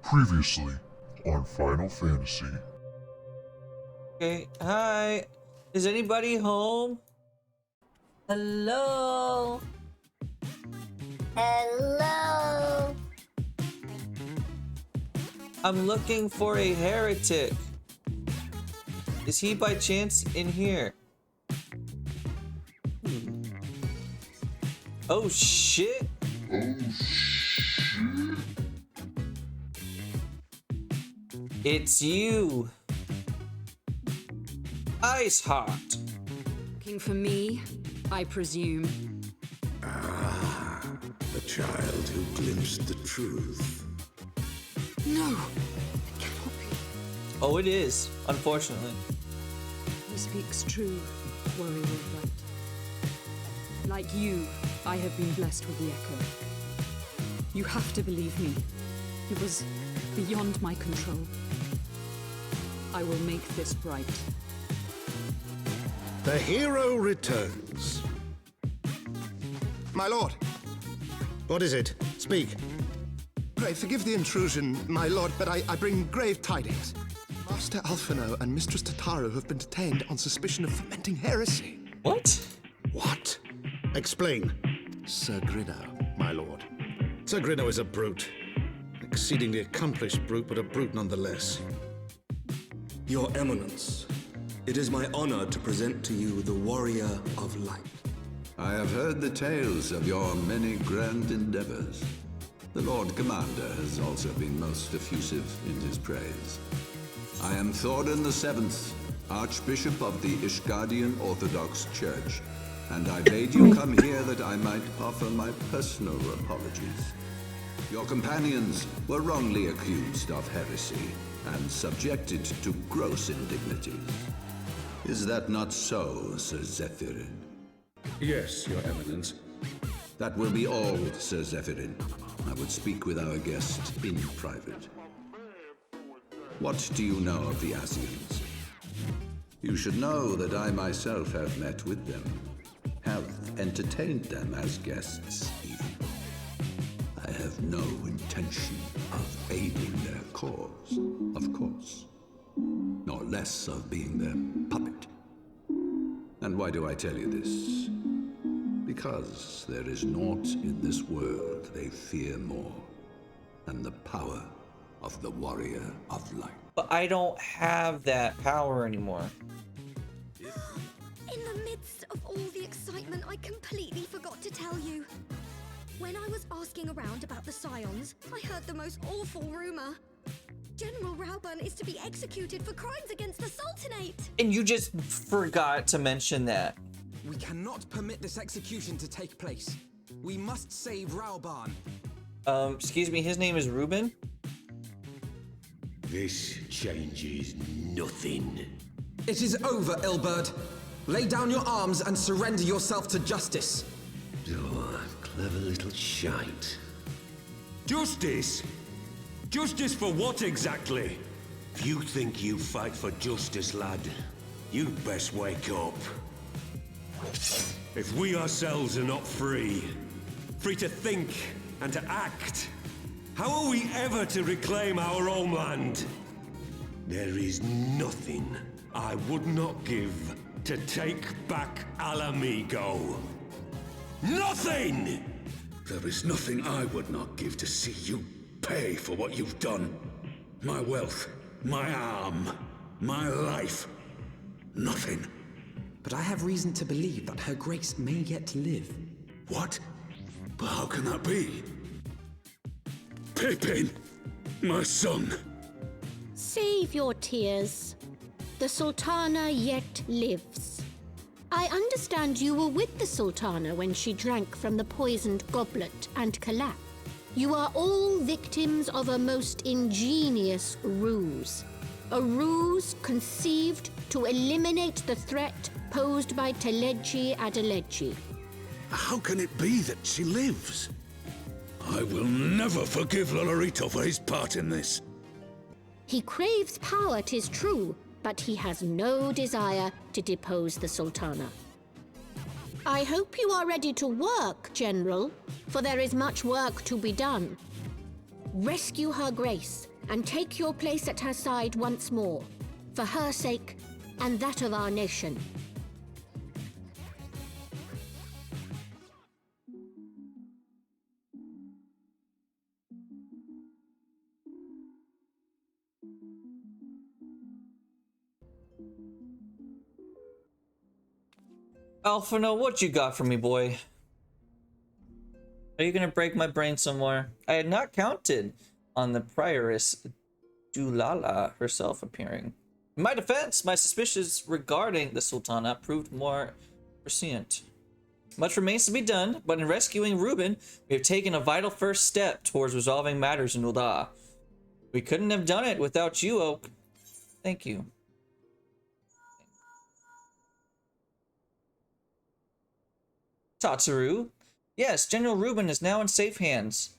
Previously on Final Fantasy. Okay, hi. Is anybody home? Hello? Hello? I'm looking for a heretic. Is he by chance in here? Oh shit. It's you. Ice Heart. Looking for me, I presume. The child who glimpsed the truth. No! It cannot be. Oh, it is, unfortunately. Who speaks true, warrior of light? Like you, I have been blessed with the echo. You have to believe me. It was beyond my control. I will make this right. The hero returns. My lord, What is it? Speak. pray forgive the intrusion, my lord, but I bring grave tidings. Master Alphino and Mistress Tataru have been detained on suspicion of fomenting heresy. What? What? Explain. Sir Grinno, my lord. Sir Grinno is a brute. Exceedingly accomplished brute, but a brute nonetheless. Your Eminence, it is my honor to present to you the Warrior of Light. I have heard the tales of your many grand endeavors. The Lord Commander has also been most effusive in his praise. I am Thorin VII, Archbishop of the Ishgardian Orthodox Church, and I bade you come here that I might offer my personal apologies. Your companions were wrongly accused of heresy and subjected to gross indignities. Is that not so, Sir Zephyrin? Yes, Your Eminence. That will be all, Sir Zephyrin. I would speak with our guest in private. What do you know of the Asians? You should know that I myself have met with them, have entertained them as guests even. I have no intention of aiding their cause, of course, nor less of being their puppet. And why do I tell you this? Because there is naught in this world they fear more than the power of the Warrior of Light. But I don't have that power anymore. In the midst of all the excitement, I completely forgot to tell you. When I was asking around about the Scions, I heard the most awful rumor. General Rauban is to be executed for crimes against the Sultanate. And you just forgot to mention that. We cannot permit this execution to take place. We must save Rauban. Excuse me, his name is Ruben? This changes nothing. It is over, Ilberd. Lay down your arms and surrender yourself to justice. Oh, clever little shite. Justice? Justice for what exactly? If you think you fight for justice, lad, you'd best wake up. If we ourselves are not free to think and to act, how are we ever to reclaim our homeland? There is nothing I would not give to take back Alamigo. Nothing! There is nothing I would not give to see you pay for what you've done. My wealth, my arm, my life. Nothing. But I have reason to believe that Her Grace may yet live. What? But how can that be? Pippin! My son! Save your tears. The Sultana yet lives. I understand you were with the Sultana when she drank from the poisoned goblet and collapsed. You are all victims of a most ingenious ruse. A ruse conceived to eliminate the threat posed by Teleji Adeleji. How can it be that she lives? I will never forgive Lolorito for his part in this. He craves power, 'tis true, but he has no desire to depose the Sultana. I hope you are ready to work, General, for there is much work to be done. Rescue her grace and take your place at her side once more, for her sake and that of our nation. Alphino, what you got for me, boy? Are you gonna break my brain somewhere? I had not counted on the prioress Dulala herself appearing. In my defense, my suspicions regarding the Sultana proved more prescient. Much remains to be done, but in rescuing Reuben, we have taken a vital first step towards resolving matters in Ul'dah. We couldn't have done it without you, Oak. Thank you. Tatsuru. Yes, General Reuben is now in safe hands.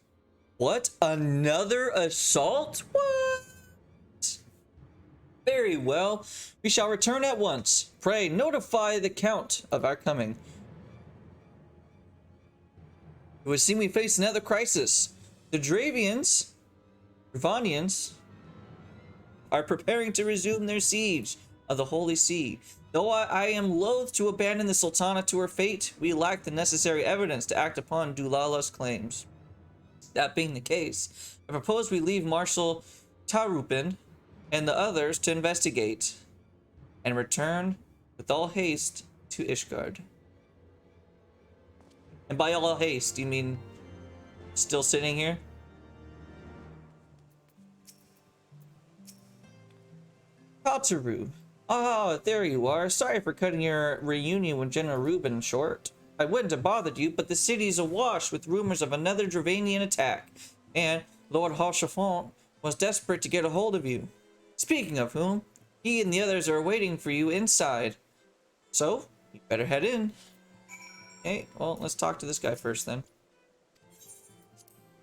What? Another assault? What? Very well. We shall return at once. Pray, notify the Count of our coming. It would seem we face another crisis. The Dravanians are preparing to resume their siege of the Holy See. Though I am loath to abandon the Sultana to her fate, we lack the necessary evidence to act upon Dulala's claims. That being the case, I propose we leave Marshal Tarupin and the others to investigate, and return with all haste to Ishgard. And by all haste, you mean still sitting here? Tatsuru. Ah, there you are. Sorry for cutting your reunion with General Reuben short. I wouldn't have bothered you, but the city's awash with rumors of another Dravanian attack, and Lord Haurchefant was desperate to get a hold of you. Speaking of whom, he and the others are waiting for you inside. So, you better head in. Okay, well, let's talk to this guy first then.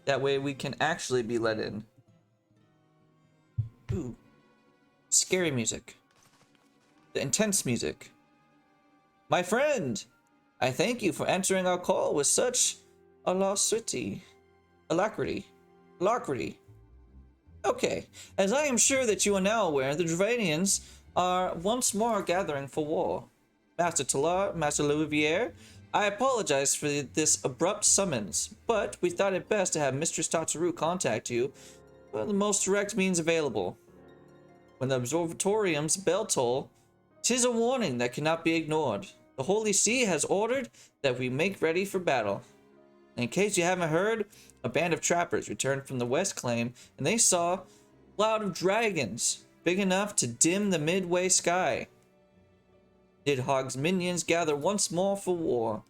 That way we can actually be let in. Ooh. Scary music. The intense music. My friend, I thank you for answering our call with such alacrity. Okay, as I am sure that you are now aware, the Dravanians are once more gathering for war. Master Talar, Master Louvier, I apologize for this abrupt summons, but we thought it best to have Mistress Tatsuru contact you by the most direct means available. When the Observatorium's bell toll, 'tis a warning that cannot be ignored. The Holy See has ordered that we make ready for battle. In case you haven't heard, a band of trappers returned from the West Claim, and they saw a cloud of dragons big enough to dim the midway sky. Nidhogg's minions gather once more for war.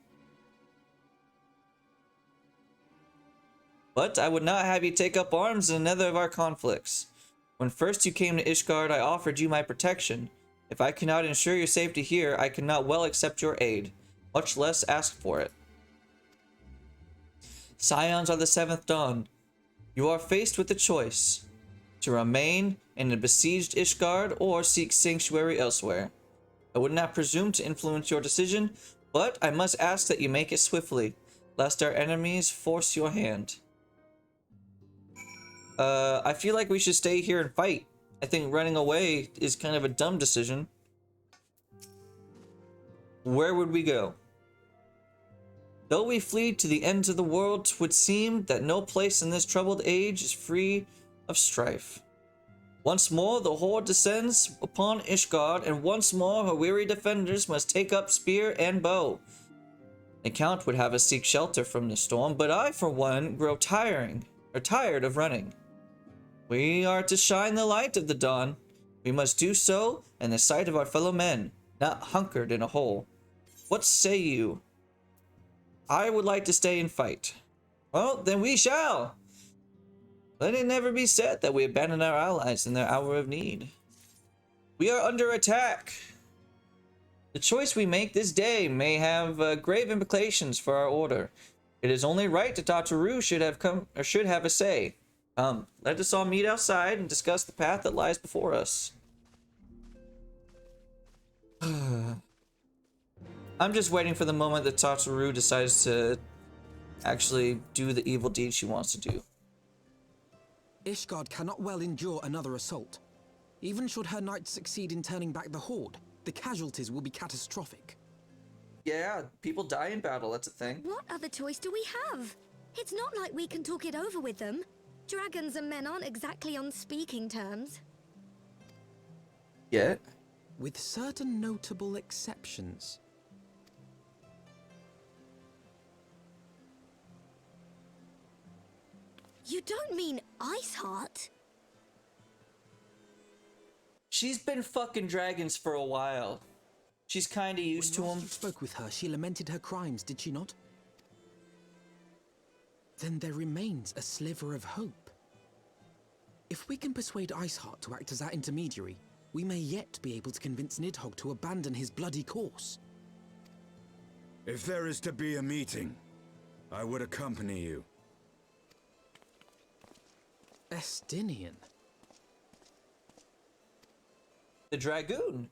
But I would not have you take up arms in another of our conflicts. When first you came to Ishgard, I offered you my protection. If I cannot ensure your safety here, I cannot well accept your aid, much less ask for it. Scions of the Seventh Dawn, you are faced with a choice: to remain in a besieged Ishgard or seek sanctuary elsewhere. I would not presume to influence your decision, but I must ask that you make it swiftly, lest our enemies force your hand. I feel like we should stay here and fight. I think running away is kind of a dumb decision. Where would we go? Though we flee to the ends of the world, 'twould seem that no place in this troubled age is free of strife. Once more the horde descends upon Ishgard, and once more her weary defenders must take up spear and bow. The Count would have us seek shelter from the storm, but I, for one, grow tired of running. We are to shine the light of the dawn. We must do so in the sight of our fellow men, not hunkered in a hole. What say you? I would like to stay and fight. Well, then we shall. Let it never be said that we abandon our allies in their hour of need. We are under attack. The choice we make this day may have grave implications for our order. It is only right that Tatsuru should have a say. Let us all meet outside and discuss the path that lies before us. I'm just waiting for the moment that Tatsuru decides to actually do the evil deed she wants to do. Ishgard cannot well endure another assault. Even should her knights succeed in turning back the Horde, the casualties will be catastrophic. Yeah, people die in battle, that's a thing. What other choice do we have? It's not like we can talk it over with them. Dragons and men aren't exactly on speaking terms. Yeah. With certain notable exceptions. You don't mean Iceheart? She's been fucking dragons for a while. She's kinda used to them. When you spoke with her, she lamented her crimes, did she not? Then there remains a sliver of hope. If we can persuade Iceheart to act as our intermediary, we may yet be able to convince Nidhogg to abandon his bloody course. If there is to be a meeting, I would accompany you. Estinian. The Dragoon.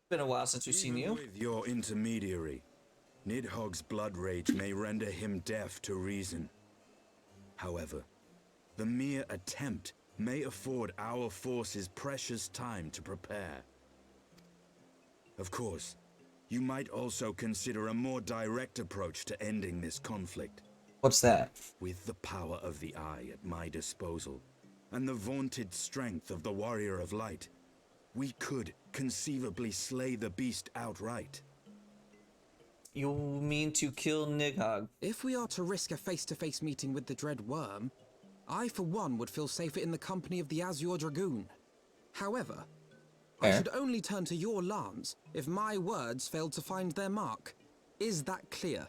Been a while since we've seen you. With your intermediary, Nidhogg's blood rage may render him deaf to reason. However, the mere attempt may afford our forces precious time to prepare. Of course, you might also consider a more direct approach to ending this conflict. What's that? With the power of the Eye at my disposal, and the vaunted strength of the Warrior of Light, we could conceivably slay the beast outright. You mean to kill Nidhogg? If we are to risk a face-to-face meeting with the Dread Worm, I for one would feel safer in the company of the Azure Dragoon. However, I should only turn to your lance if my words failed to find their mark. Is that clear?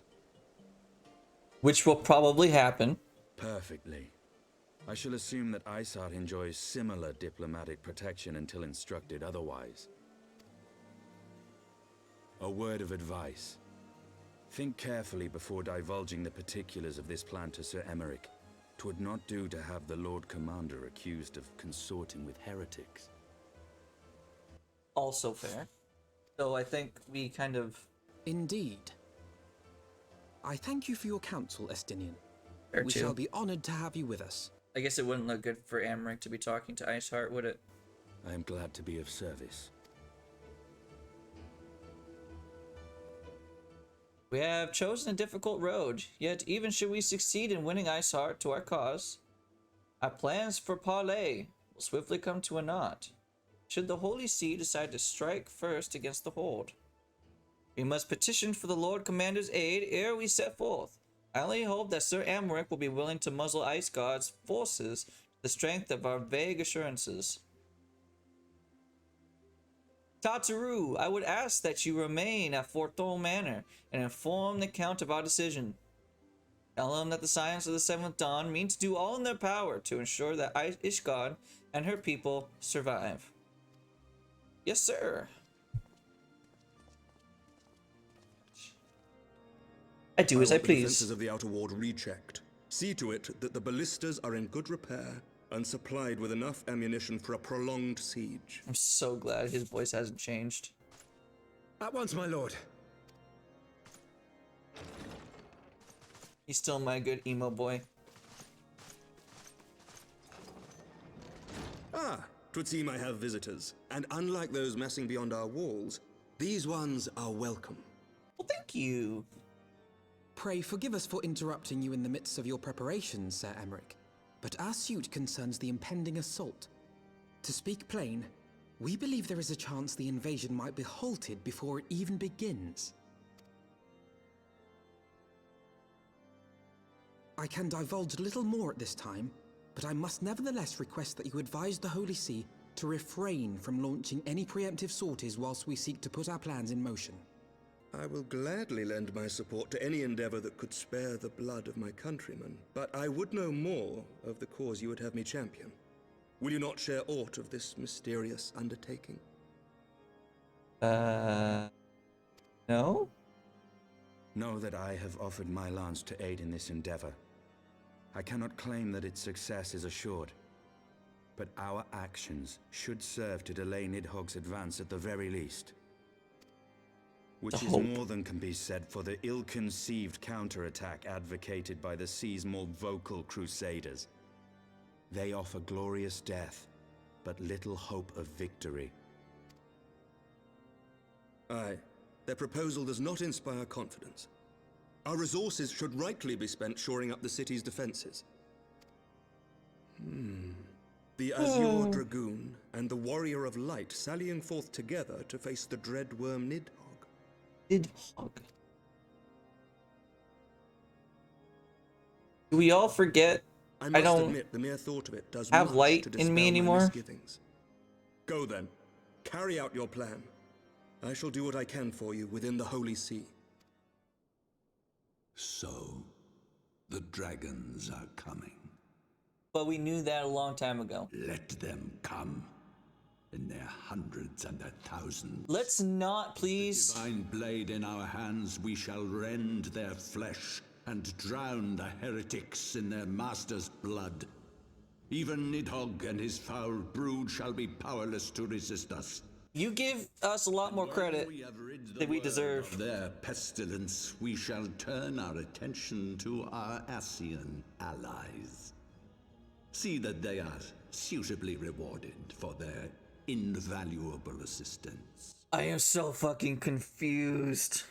Which will probably happen. Perfectly. I shall assume that Iceheart enjoys similar diplomatic protection until instructed otherwise. A word of advice. Think carefully before divulging the particulars of this plan to Sir Emeric. 'Twould not do to have the Lord Commander accused of consorting with heretics. Also fair. So I think we kind of... Indeed. I thank you for your counsel, Estinian. Fair We too. shall be honored to have you with us. I guess it wouldn't look good for Emmerich to be talking to Iceheart, would it? I am glad to be of service. We have chosen a difficult road, yet even should we succeed in winning Iceheart to our cause, our plans for parley will swiftly come to a naught, should the Holy See decide to strike first against the Horde. We must petition for the Lord Commander's aid ere we set forth. I only hope that Sir Emmerich will be willing to muzzle Iceguard's forces to the strength of our vague assurances. Tataru, I would ask that you remain at Fort Thole Manor and inform the Count of our decision. Tell him that the Scions of the Seventh Dawn mean to do all in their power to ensure that Ishgard and her people survive. Yes, sir. I do as I want the please. defenses of the Outer Ward rechecked. See to it that the ballistas are in good repair and supplied with enough ammunition for a prolonged siege. I'm so glad his voice hasn't changed. At once, my lord. He's still my good emo boy. Ah, 'twould seem I have visitors. And unlike those messing beyond our walls, these ones are welcome. Well, thank you. Pray forgive us for interrupting you in the midst of your preparations, Sir Emeric, but our suit concerns the impending assault. To speak plain, we believe there is a chance the invasion might be halted before it even begins. I can divulge little more at this time, but I must nevertheless request that you advise the Holy See to refrain from launching any preemptive sorties whilst we seek to put our plans in motion. I will gladly lend my support to any endeavor that could spare the blood of my countrymen, but I would know more of the cause you would have me champion. Will you not share aught of this mysterious undertaking? No? Know that I have offered my lance to aid in this endeavor. I cannot claim that its success is assured, but our actions should serve to delay Nidhogg's advance at the very least. Which is more than can be said for the ill-conceived counterattack advocated by the Sea's more vocal crusaders. They offer glorious death, but little hope of victory. Aye, their proposal does not inspire confidence. Our resources should rightly be spent shoring up the city's defenses. The Azure Dragoon and the Warrior of Light sallying forth together to face the dread worm Nidhogg. Nidhogg. Do we all forget I must don't admit the mere thought of it does have much light to in dispel me my anymore? misgivings. Go then. Carry out your plan. I shall do what I can for you within the Holy See. So, the dragons are coming. But we knew that a long time ago. Let them come. In their hundreds and their thousands. Let's not, please. With the divine blade in our hands, we shall rend their flesh and drown the heretics in their master's blood. Even Nidhogg and his foul brood shall be powerless to resist us. You give us a lot more credit than we deserve. Of their pestilence, we shall turn our attention to our Ascian allies. See that they are suitably rewarded for their invaluable assistance. I am so fucking confused.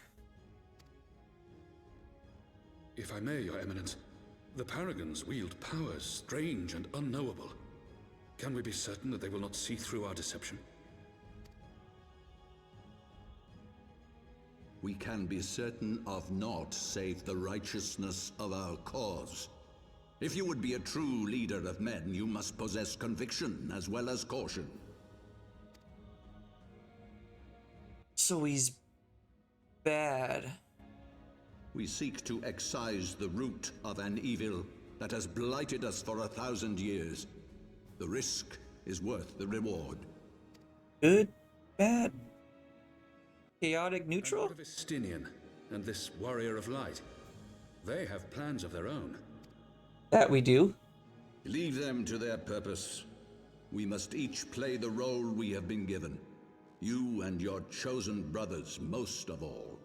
If I may, Your Eminence, the Paragons wield powers strange and unknowable. Can we be certain that they will not see through our deception? We can be certain of naught save the righteousness of our cause. If you would be a true leader of men, you must possess conviction as well as caution. So he's bad. We seek to excise the root of an evil that has blighted us for 1,000 years. The risk is worth the reward. Good, bad, chaotic, neutral? And what of Estinian and this Warrior of Light? They have plans of their own. That we do. Leave them to their purpose. We must each play the role we have been given. You and your chosen brothers most of all.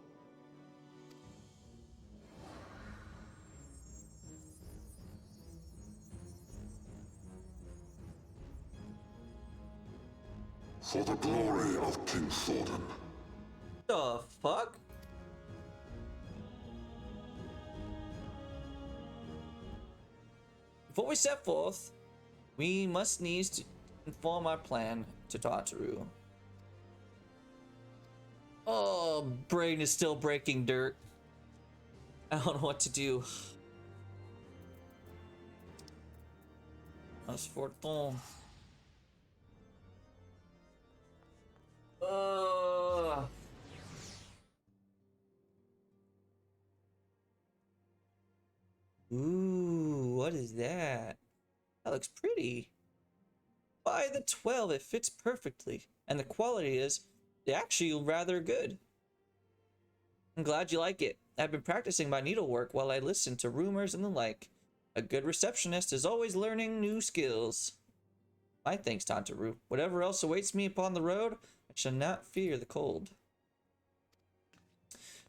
For the glory of King Thordan. The fuck? Before we set forth, we must needs inform our plan to Tataru. Oh, brain is still breaking dirt. I don't know what to do. That's fortune. Ooh, what is that? That looks pretty. By the 12, it fits perfectly. And the quality is actually rather good. I'm glad you like it. I've been practicing my needlework while I listen to rumors and the like. A good receptionist is always learning new skills. My thanks, Tantaru. Whatever else awaits me upon the road, I shall not fear the cold.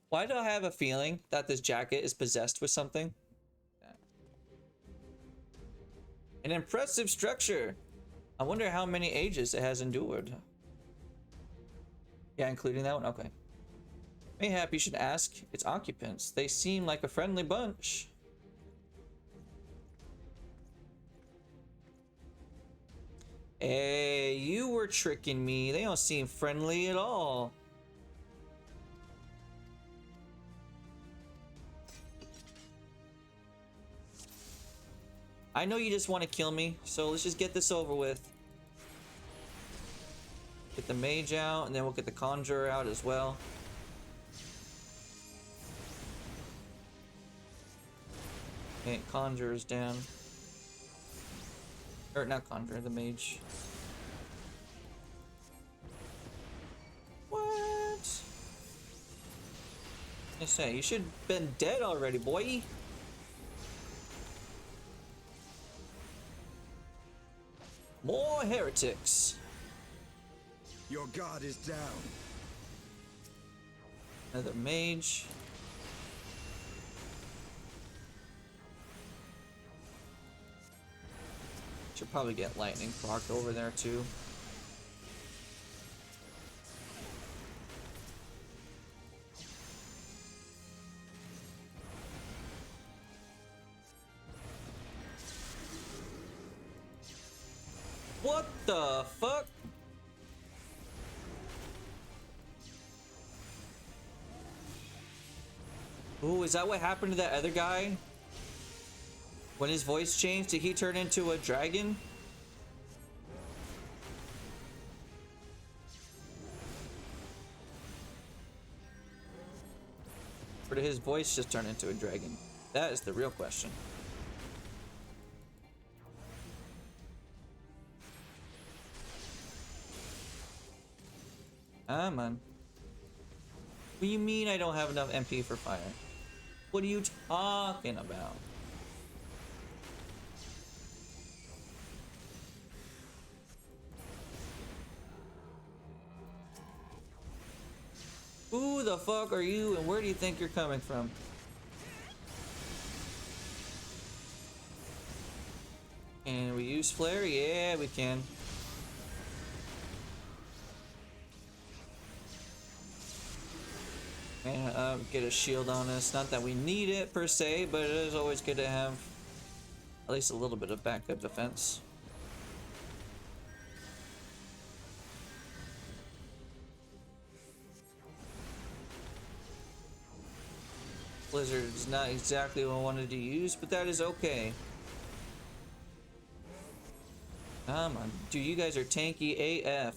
Why do I have a feeling that this jacket is possessed with something? An impressive structure. I wonder how many ages it has endured. Yeah, including that one? Okay. Mayhap you should ask its occupants. They seem like a friendly bunch. Hey, you were tricking me. They don't seem friendly at all. I know you just want to kill me, so let's just get this over with. Get the mage out, and then we'll get the conjurer out as well. Okay, conjurer's down. Or not conjurer, the mage. What? I say, you should have been dead already, boy. More heretics. Your guard is down. Another mage. Should probably get lightning proc over there too. What the fuck? Ooh, is that what happened to that other guy? When his voice changed, did he turn into a dragon? Or did his voice just turn into a dragon? That is the real question. Ah, man. What do you mean I don't have enough MP for fire? What are you talking about? Who the fuck are you and where do you think you're coming from? Can we use flare? Yeah, we can. And get a shield on us. Not that we need it per se, but it is always good to have at least a little bit of backup defense. Blizzard is not exactly what I wanted to use, but that is okay. Come on, dude, you guys are tanky AF.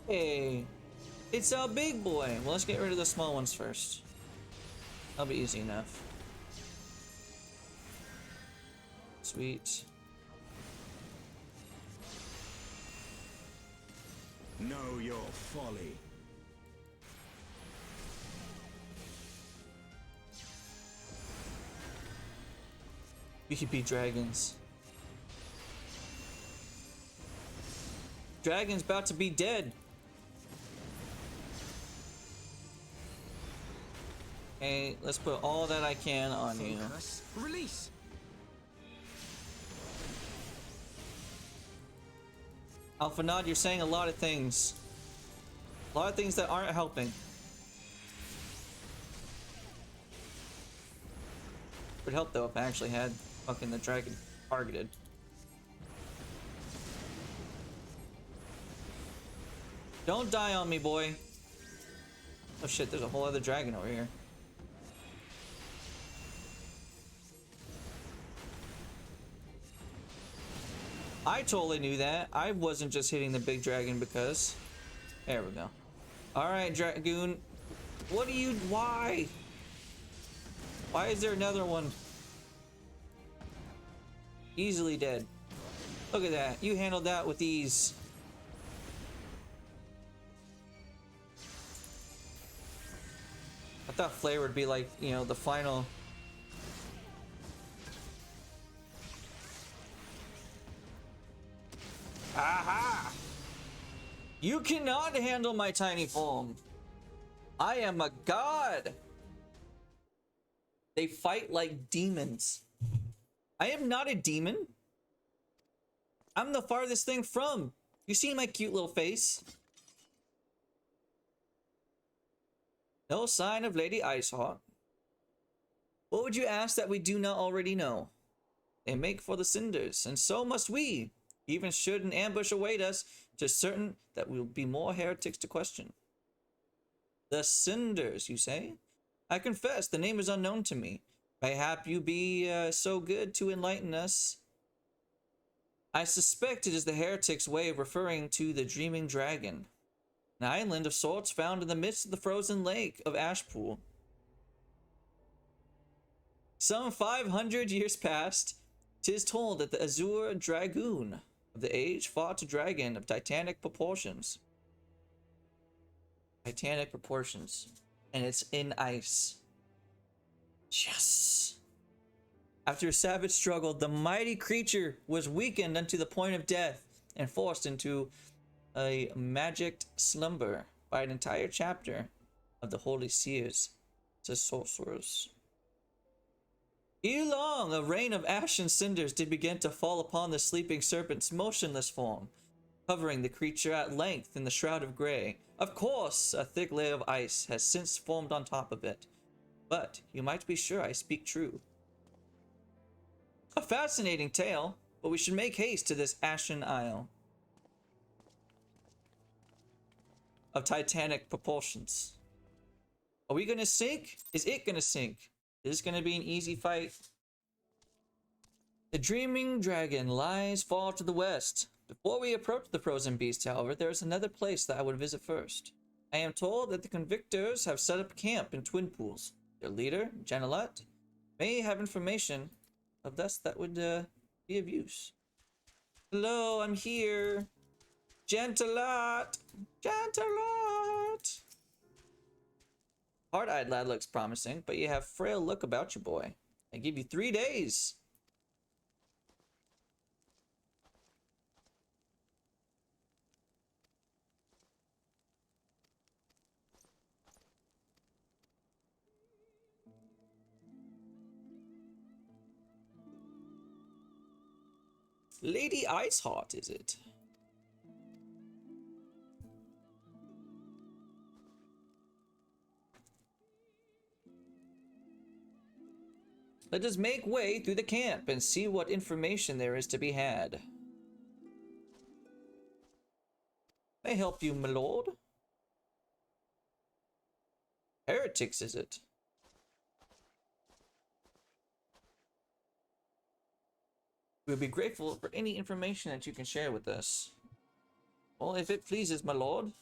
Hey, it's a big boy. Well, let's get rid of the small ones first. That'll be easy enough. Sweet. Know your folly. We could be dragons. Dragon's about to be dead. Hey, let's put all that I can on you. Release. Alphanod, you're saying a lot of things. A lot of things that aren't helping. Would help though if I actually had fucking the dragon targeted. Don't die on me, boy. Oh shit, there's a whole other dragon over here. I totally knew that. I wasn't just hitting the big dragon because... There we go. Alright, Dragoon. What do you... Why? Why is there another one? Easily dead. Look at that. You handled that with ease. I thought Flare would be like, you know, the final... Aha! You cannot handle my tiny form. I am a god. They fight like demons. I am not a demon. I'm the farthest thing from. You see my cute little face? No sign of Lady Iceheart. What would you ask that we do not already know? They make for the cinders, and so must we. Even should an ambush await us, 'tis certain that we will be more heretics to question. The cinders, you say? I confess, the name is unknown to me. Mayhap you be so good to enlighten us. I suspect it is the heretic's way of referring to the dreaming dragon, an island of sorts found in the midst of the frozen lake of Ashpool. Some 500 years past, 'tis told that the Azure Dragoon of the age fought a dragon of titanic proportions. Titanic proportions. And it's in ice. Yes! After a savage struggle, the mighty creature was weakened unto the point of death and forced into a magicked slumber by an entire chapter of the holy seers to sorcerers. Ere long, a rain of ash and cinders did begin to fall upon the sleeping serpent's motionless form, covering the creature at length in the shroud of gray. Of course, a thick layer of ice has since formed on top of it, but you might be sure I speak true. A fascinating tale, but we should make haste to this ashen isle of titanic proportions. Are we gonna sink? Is it gonna sink? Is this gonna be an easy fight? The dreaming dragon lies far to the west. Before we approach the frozen beast, however, there is another place that I would visit first. I am told that the convictors have set up camp in Twin Pools. Their leader, Janelet, may have information of us that would be of use. Hello, I'm here. Janelet! Janelet! Hard-eyed lad looks promising, but you have frail look about you, boy. I give you 3 days. Lady Iceheart, is it? Let us make way through the camp and see what information there is to be had. May I help you, my lord? Heretics, is it? We'll be grateful for any information that you can share with us. Well, if it pleases, my lord.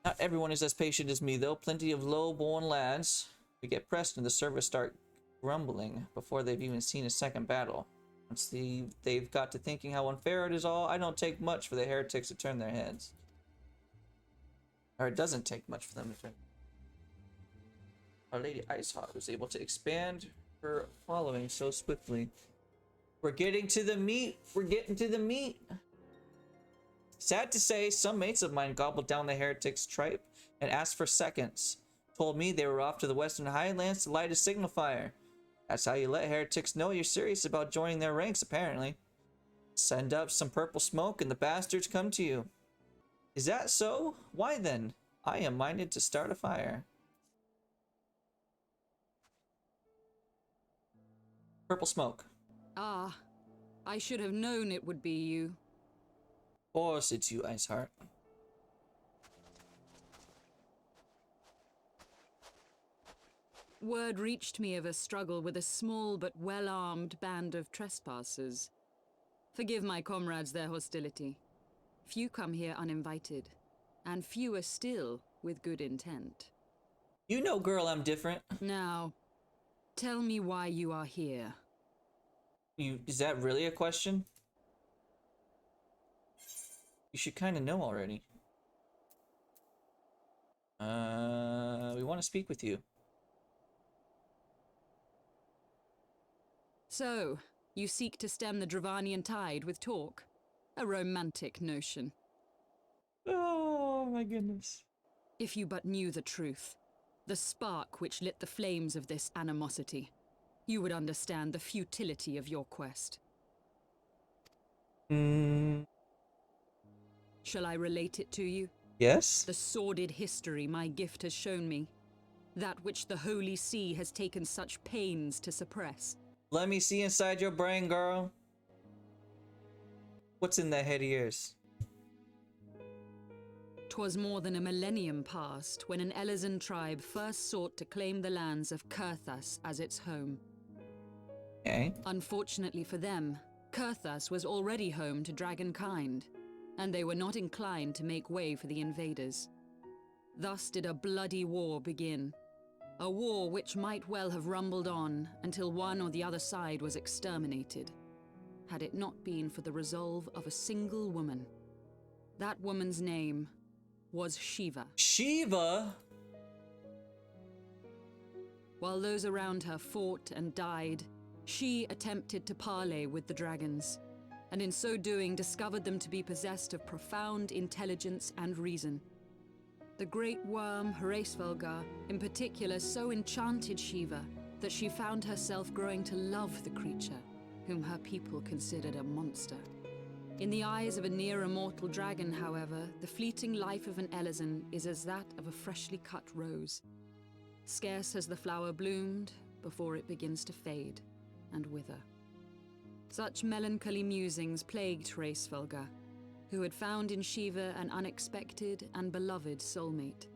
Not everyone is as patient as me, though. Plenty of low-born lads. We get pressed and the servers start grumbling before they've even seen a second battle. Once they've got to thinking how unfair it is all, I don't take much for the heretics to turn their heads. Or it doesn't take much for them to turn. Our Lady Iceheart was able to expand her following so swiftly. We're getting to the meat. We're getting to the meat. Sad to say, some mates of mine gobbled down the heretics' tripe and asked for seconds. Told me they were off to the Western Highlands to light a signal fire. That's how you let heretics know you're serious about joining their ranks, apparently. Send up some purple smoke and the bastards come to you. Is that so? Why then? I am minded to start a fire. Purple smoke. Ah, I should have known it would be you. Of course it's you, Iceheart. Word reached me of a struggle with a small but well-armed band of trespassers. Forgive my comrades their hostility. Few come here uninvited, and fewer still with good intent. You know, girl, I'm different. Now, tell me why you are here. Is that really a question? You should kind of know already. We want to speak with you. So, you seek to stem the Dravanian tide with talk? A romantic notion. Oh my goodness. If you but knew the truth, the spark which lit the flames of this animosity, you would understand the futility of your quest. Shall I relate it to you? Yes? The sordid history my gift has shown me. That which the Holy See has taken such pains to suppress. Let me see inside your brain, girl. What's in that head of yours? 'Twas more than a millennium past when an Elizan tribe first sought to claim the lands of Kurthas as its home. Okay. Unfortunately for them, Kurthas was already home to dragonkind, and they were not inclined to make way for the invaders. Thus did a bloody war begin. A war which might well have rumbled on until one or the other side was exterminated, had it not been for the resolve of a single woman. That woman's name was Shiva. Shiva? While those around her fought and died, she attempted to parley with the dragons, and in so doing discovered them to be possessed of profound intelligence and reason. The great worm, Hraesvelgar, in particular, so enchanted Shiva that she found herself growing to love the creature, whom her people considered a monster. In the eyes of a near-immortal dragon, however, the fleeting life of an Elezen is as that of a freshly cut rose. Scarce has the flower bloomed before it begins to fade and wither. Such melancholy musings plagued Hraesvelgar, who had found in Shiva an unexpected and beloved soulmate.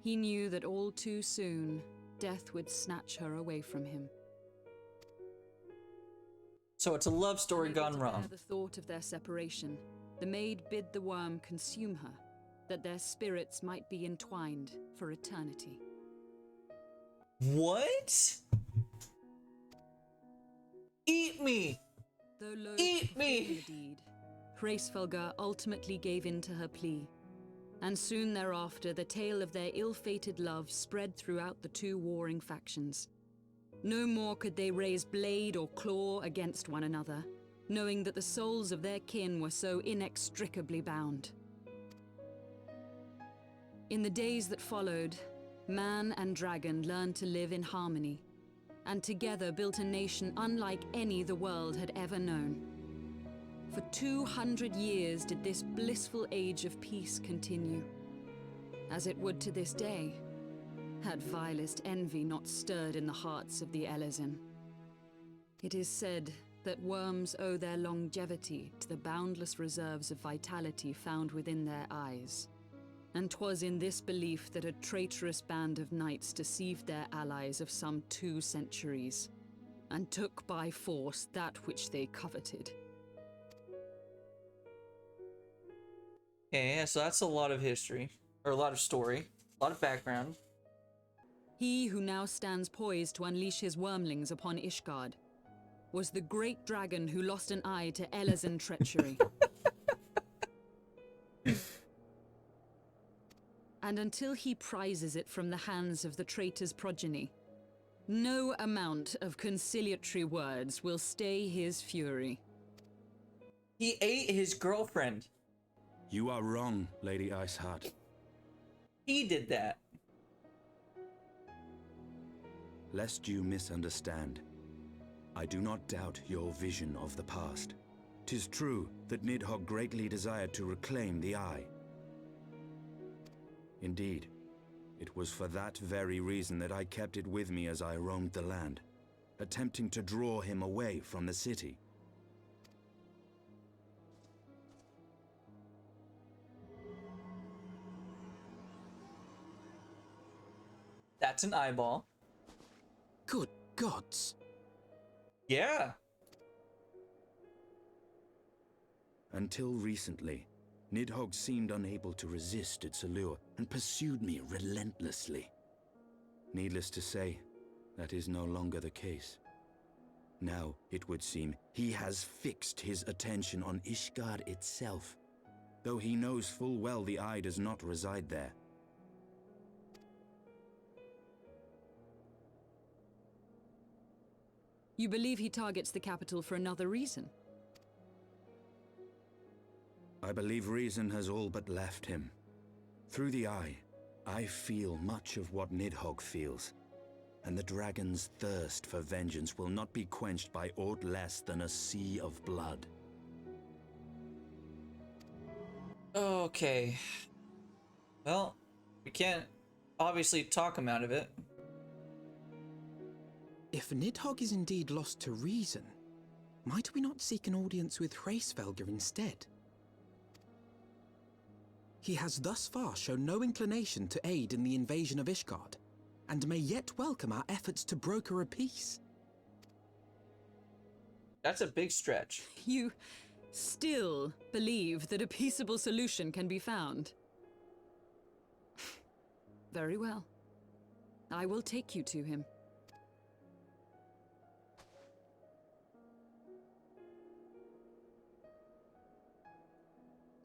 He knew that all too soon, death would snatch her away from him. So it's a love story Unable gone to wrong. bear the thought of their separation, the maid bid the worm consume her, that their spirits might be entwined for eternity. What? Eat me! Though loath Eat to perform me! the deed, Hraesvelgar ultimately gave in to her plea, and soon thereafter the tale of their ill-fated love spread throughout the two warring factions. No more could they raise blade or claw against one another, knowing that the souls of their kin were so inextricably bound. In the days that followed, man and dragon learned to live in harmony, and together built a nation unlike any the world had ever known. For 200 years did this blissful age of peace continue, as it would to this day, had vilest envy not stirred in the hearts of the Elezen. It is said that worms owe their longevity to the boundless reserves of vitality found within their eyes. And 'twas in this belief that a traitorous band of knights deceived their allies of some 2 centuries, and took by force that which they coveted. Okay, yeah, so that's a lot of history, or a lot of story, a lot of background. He who now stands poised to unleash his wormlings upon Ishgard was the great dragon who lost an eye to Elezen treachery. And until he prizes it from the hands of the traitor's progeny, no amount of conciliatory words will stay his fury. He ate his girlfriend. You are wrong, Lady Iceheart. He did that. Lest you misunderstand, I do not doubt your vision of the past. 'Tis true that Nidhogg greatly desired to reclaim the Eye. Indeed, it was for that very reason that I kept it with me as I roamed the land, attempting to draw him away from the city. That's an eyeball. Good gods. Yeah. Until recently, Nidhogg seemed unable to resist its allure and pursued me relentlessly. Needless to say, that is no longer the case. Now, it would seem, he has fixed his attention on Ishgard itself, though he knows full well the Eye does not reside there. You believe he targets the capital for another reason? I believe reason has all but left him. Through the Eye, I feel much of what Nidhogg feels, and the dragon's thirst for vengeance will not be quenched by aught less than a sea of blood. Okay. Well, we can't obviously talk him out of it. If Nidhogg is indeed lost to reason, might we not seek an audience with Hraesvelgar instead? He has thus far shown no inclination to aid in the invasion of Ishgard, and may yet welcome our efforts to broker a peace. That's a big stretch. You still believe that a peaceable solution can be found? Very well. I will take you to him.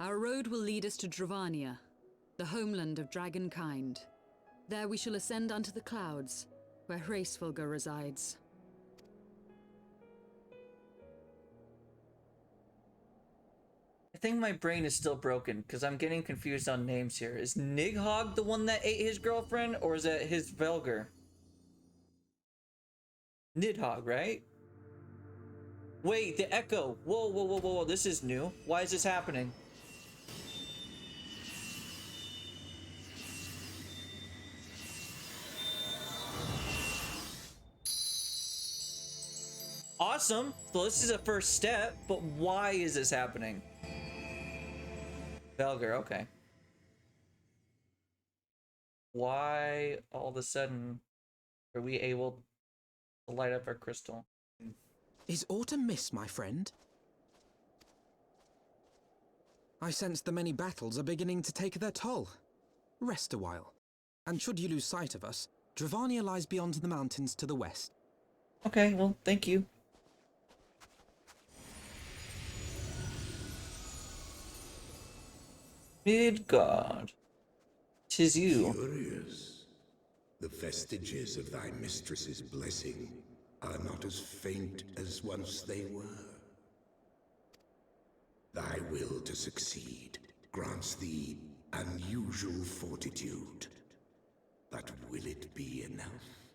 Our road will lead us to Dravania, the homeland of dragonkind. There we shall ascend unto the clouds, where Hraesvelgar resides. I think my brain is still broken because I'm getting confused on names here. Is Nighthog the one that ate his girlfriend, or is it his Velger? Nidhogg, right? Wait, the Echo. Whoa, whoa, whoa, whoa, whoa. This is new. Why is this happening? Awesome. So this is a first step, but why is this happening? Velger, okay. Why all of a sudden are we able to light up our crystal? Is autumn mist, my friend? I sense the many battles are beginning to take their toll. Rest a while. And should you lose sight of us, Dravania lies beyond the mountains to the west. Okay, well, thank you. Midgard. 'Tis you. Curious. The vestiges of thy mistress's blessing are not as faint as once they were. Thy will to succeed grants thee unusual fortitude. But will it be enough?